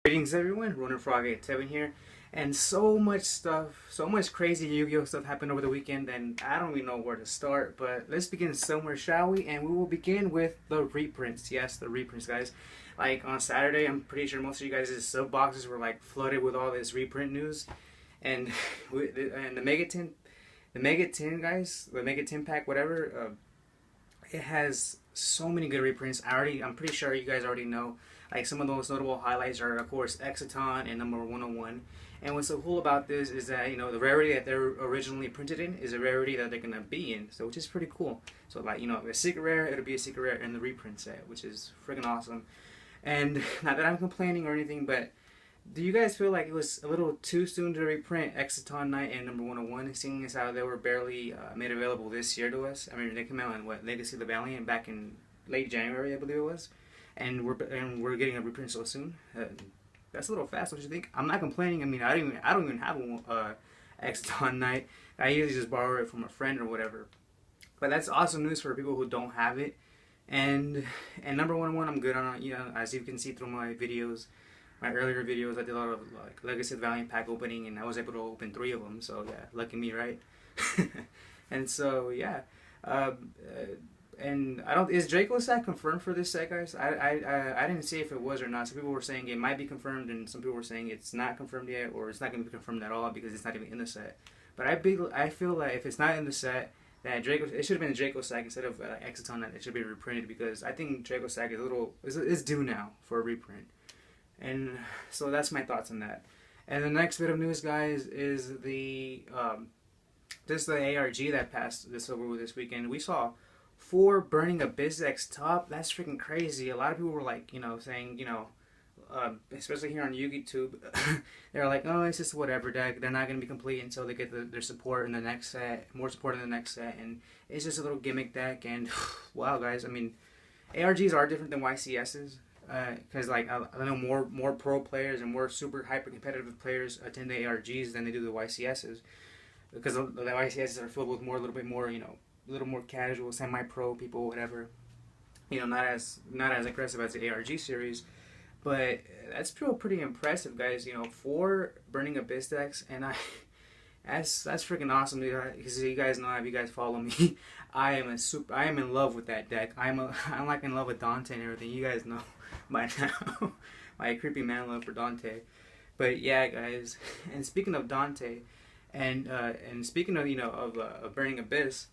Greetings everyone, Ronan Frog 87 here, and so much stuff, so much crazy Yu-Gi-Oh stuff happened over the weekend, and I don't even know where to start, but let's begin somewhere, shall we? And we will begin with the reprints. Yes, the reprints, guys. Like on Saturday, I'm pretty sure most of you guys' sub boxes were like flooded with all this reprint news, and the Mega 10 guys, the Mega 10 pack, whatever, it has so many good reprints. I'm pretty sure you guys already know. Like some of those notable highlights are, of course, Exciton and number 101. And what's so cool about this is that, you know, the rarity that they're originally printed in is a rarity that they're gonna be in, so which is pretty cool. So like, you know, a secret rare, it'll be a secret rare in the reprint set, which is freaking awesome. And not that I'm complaining or anything, but do you guys feel like it was a little too soon to reprint Exciton Knight and number 101, seeing as how they were barely made available this year to us? I mean, they came out in what, Legacy of the Valiant back in late January, I believe it was. And we're getting a reprint so soon. That's a little fast, don't you think? I'm not complaining. I mean, I don't even have a Exciton Knight. I usually just borrow it from a friend or whatever. But that's awesome news for people who don't have it. And number 101, I'm good on it. You know, as you can see through my videos, my earlier videos, I did a lot of like Legacy of the Valiant pack opening, and I was able to open 3 of them. So yeah, lucky me, right? And so yeah. And I don't. Is Draccosack confirmed for this set, guys? I didn't see if it was or not. Some people were saying it might be confirmed, and some people were saying it's not confirmed yet, or it's not going to be confirmed at all because it's not even in the set. But I feel like if it's not in the set, that it should have been Draccosack instead of Exciton. That it should be reprinted because I think Draccosack is due now for a reprint. And so that's my thoughts on that. And the next bit of news, guys, is the ARG that passed this over this weekend. We saw 4 Burning Abyss X top. That's freaking crazy. A lot of people were like, you know, saying, you know, especially here on Yugioh, they're like, oh, it's just whatever deck. They're not going to be complete until they get their support in the next set, more support in the next set, and it's just a little gimmick deck. And wow, guys, I mean, ARGs are different than YCSs because like I know more pro players and more super hyper competitive players attend the ARGs than they do the YCSs because the YCSs are filled with a little bit more, you know, a little more casual, semi-pro people, whatever. You know, not as aggressive as the ARG series, but that's still pretty impressive, guys. You know, 4 Burning Abyss decks, and that's freaking awesome. Because you guys know, if you guys follow me, I am in love with that deck. I'm like in love with Dante and everything. You guys know by now my creepy man love for Dante. But yeah, guys. And speaking of Dante, and speaking of, you know, of Burning Abyss.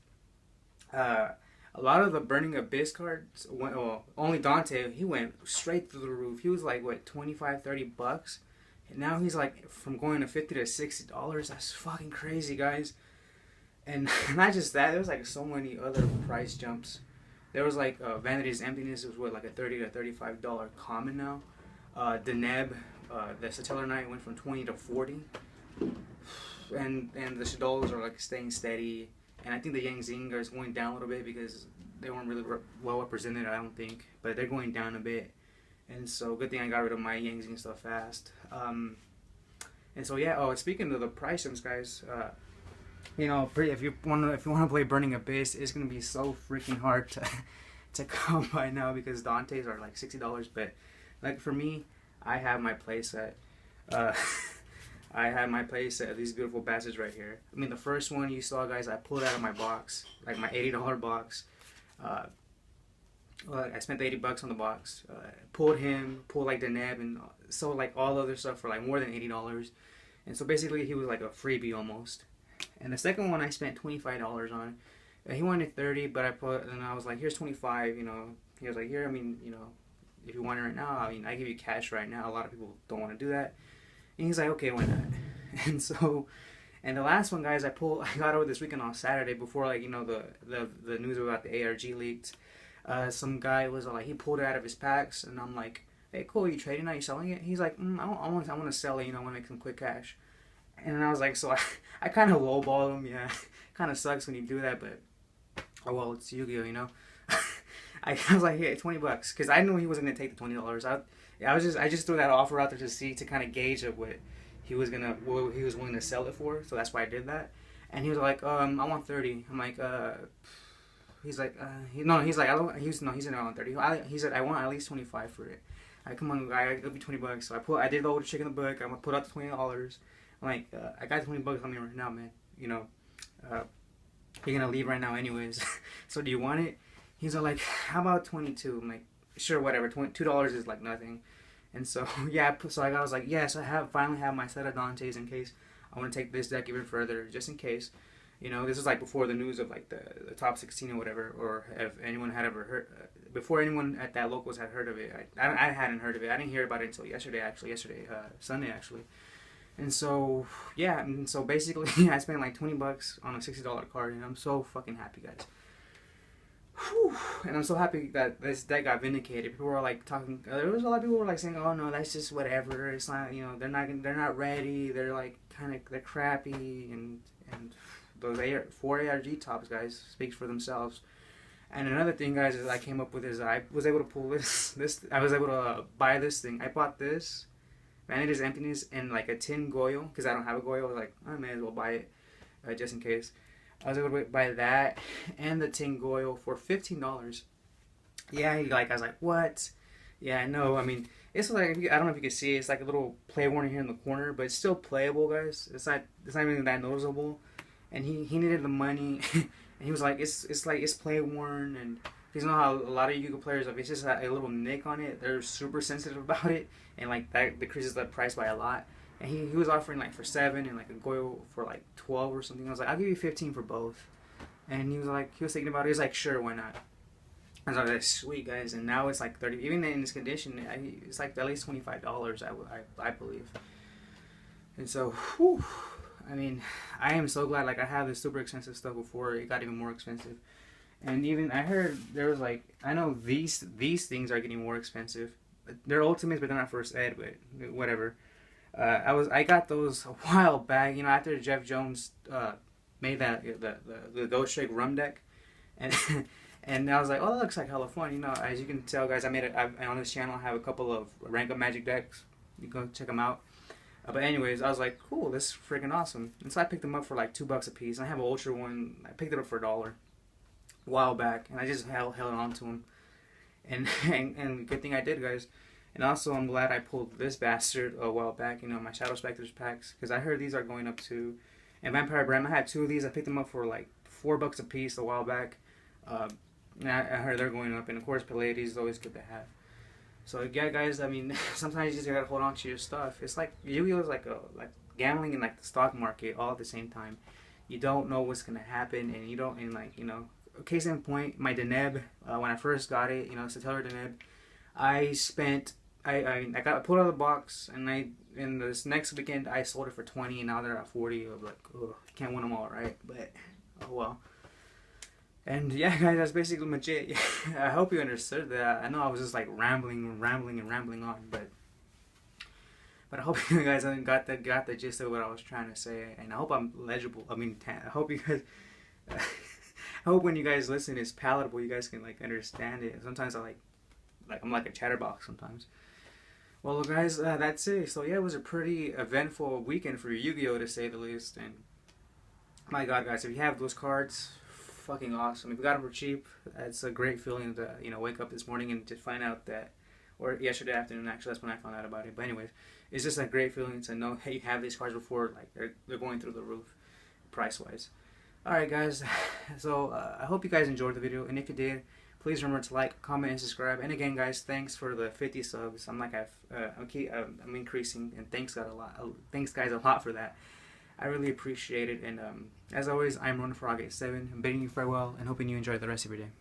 A lot of the Burning Abyss cards went, well, only Dante, he went straight through the roof. He was like, what, 25, 30 bucks? And now he's like, from going to 50 to $60. That's fucking crazy, guys. And not just that, there was like so many other price jumps. There was like Vanity's Emptiness was what, like a $30 to $35 common now. Deneb, the Satellar Knight went from 20 to 40. And the Shadows are like staying steady. And I think the Yang Zinga is going down a little bit because they weren't really well represented, I don't think. But they're going down a bit. And so, good thing I got rid of my Yang Zinga stuff fast. And so, yeah. Oh, speaking of the price jumps, guys, you know, if you want to play Burning Abyss, it's gonna be so freaking hard to come by now because Dante's are like $60. But like for me, I have my playset. I have my playset of these beautiful bastards right here. I mean, the first one you saw, guys, I pulled out of my box, like my $80 box. Well, I spent the $80 on the box. Pulled like the Neb, and sold like all other stuff for like more than $80. And so basically, he was like a freebie almost. And the second one I spent $25 on. He wanted 30, but I was like, here's 25. You know, he was like, here. I mean, you know, if you want it right now, I mean, I give you cash right now. A lot of people don't want to do that. And he's like, okay, why not? And so, and the last one, guys, I got over this weekend on Saturday before, like, you know, the news about the ARG leaked. Some guy was like, he pulled it out of his packs, and I'm like, hey, cool, you trading it? You selling it? He's like, I want to sell it, you know, I want to make some quick cash. And I was like, so I kind of lowballed him, yeah. Kind of sucks when you do that, but, oh well, it's Yu-Gi-Oh, you know. I was like, hey, $20, because I knew he wasn't gonna take the $20. I just threw that offer out there to kind of gauge of what he was willing to sell it for. So that's why I did that. And he was like, I want 30. I'm like, he's like, he said I want 30. He said I want at least 25 for it. come on, guy, it'll be $20. So I did the older chick in the book. I'm gonna put out the $20. I'm like, I got $20 on me right now, man. You know, uh, you're gonna leave right now anyways. So do you want it? He's all like, how about 22? I'm like, sure, whatever. $2 is like nothing. And so yeah, so I was like, yes, I finally have my set of Dantes in case I want to take this deck even further, just in case. You know, this is like before the news of like the top 16 or whatever, or if anyone had ever heard, before anyone at that locals had heard of it. I hadn't heard of it. I didn't hear about it until yesterday, Sunday actually. And so yeah, and so basically I spent like $20 on a $60 card, and I'm so fucking happy, guys. Whew. And I'm so happy that this deck got vindicated. People were like talking. There was a lot of people who were like saying, "Oh no, that's just whatever. It's not. You know, they're not ready. They're like they're crappy." And those 4 ARG tops, guys, speaks for themselves. And another thing, guys, is I came up with is I was able to pull this. I was able to buy this thing. I bought this Vanity's Emptiness in like a tin Goyo because I don't have a Goyo. I was like, I may as well buy it just in case. I was able to buy that and the tin Goyo for $15. Yeah, like I was like, what? Yeah, I know. I mean, it's like, I don't know if you can see it. It's like a little play warning here in the corner, but it's still playable, guys. It's not even that noticeable. And he needed the money, and he was like, it's play worn, and you know how a lot of Yu-Gi-Oh players, if it's just a little nick on it, they're super sensitive about it, and like that decreases the price by a lot. And he was offering like for 7 and like a Goyo for like 12 or something. I was like, I'll give you 15 for both. And he was thinking about it. He was like, sure, why not? I was like, sweet, guys. And now it's like 30. Even in this condition, it's like at least $25. I believe. And so, whew, I mean, I am so glad. Like I have this super expensive stuff before it got even more expensive. And even I heard there was like, I know these things are getting more expensive. They're ultimates, but they're not first ed. But whatever. I got those a while back, you know, after Jeff Jones made that the Ghost Shake rum deck, and and I was like, oh, that looks like hella fun, you know. As you can tell, guys, I on this channel I have a couple of rank up Magic decks. You go check them out. But anyways, I was like, cool, this is freaking awesome. And so I picked them up for like $2 a piece. And I have an Ultra one. I picked it up for $1 a while back, and I just held on to them. And good thing I did, guys. And also, I'm glad I pulled this bastard a while back, you know, my Shadow Specters packs, because I heard these are going up to. And Vampire Bram, I had 2 of these. I picked them up for like $4 a piece a while back. And I heard they're going up, and of course, Pallades is always good to have. So yeah, guys, I mean, sometimes you just gotta hold on to your stuff. It's like Yu-Gi-Oh is like gambling in like the stock market all at the same time. You don't know what's gonna happen, and you don't, and like, you know, case in point, my Deneb, when I first got it, you know, Satellar Deneb, I pulled out of the box, and in this next weekend I sold it for 20, and now they're at 40. I'm like, oh, can't win them all, right? But oh well. And yeah, guys, that's basically legit. I hope you understood that. I know I was just like rambling on, but I hope you guys got the gist of what I was trying to say, and I hope I'm legible. I mean, I hope you guys. I hope when you guys listen, it's palatable. You guys can like understand it. Sometimes I'm like a chatterbox sometimes. Well, guys, that's it. So yeah, it was a pretty eventful weekend for Yu-Gi-Oh, to say the least. And my God, guys, if you have those cards, fucking awesome. If you got them for cheap, it's a great feeling to, you know, wake up this morning and to find out that, or yesterday afternoon, actually, that's when I found out about it. But anyways, it's just a great feeling to know, hey, you have these cards before, like they're going through the roof, price wise. All right, guys. So I hope you guys enjoyed the video, and if you did, please remember to like, comment, and subscribe. And again, guys, thanks for the 50 subs. I'm increasing, and thanks guys a lot for that. I really appreciate it, and as always, I'm Ron Frog 87. I'm bidding you farewell and hoping you enjoy the rest of your day.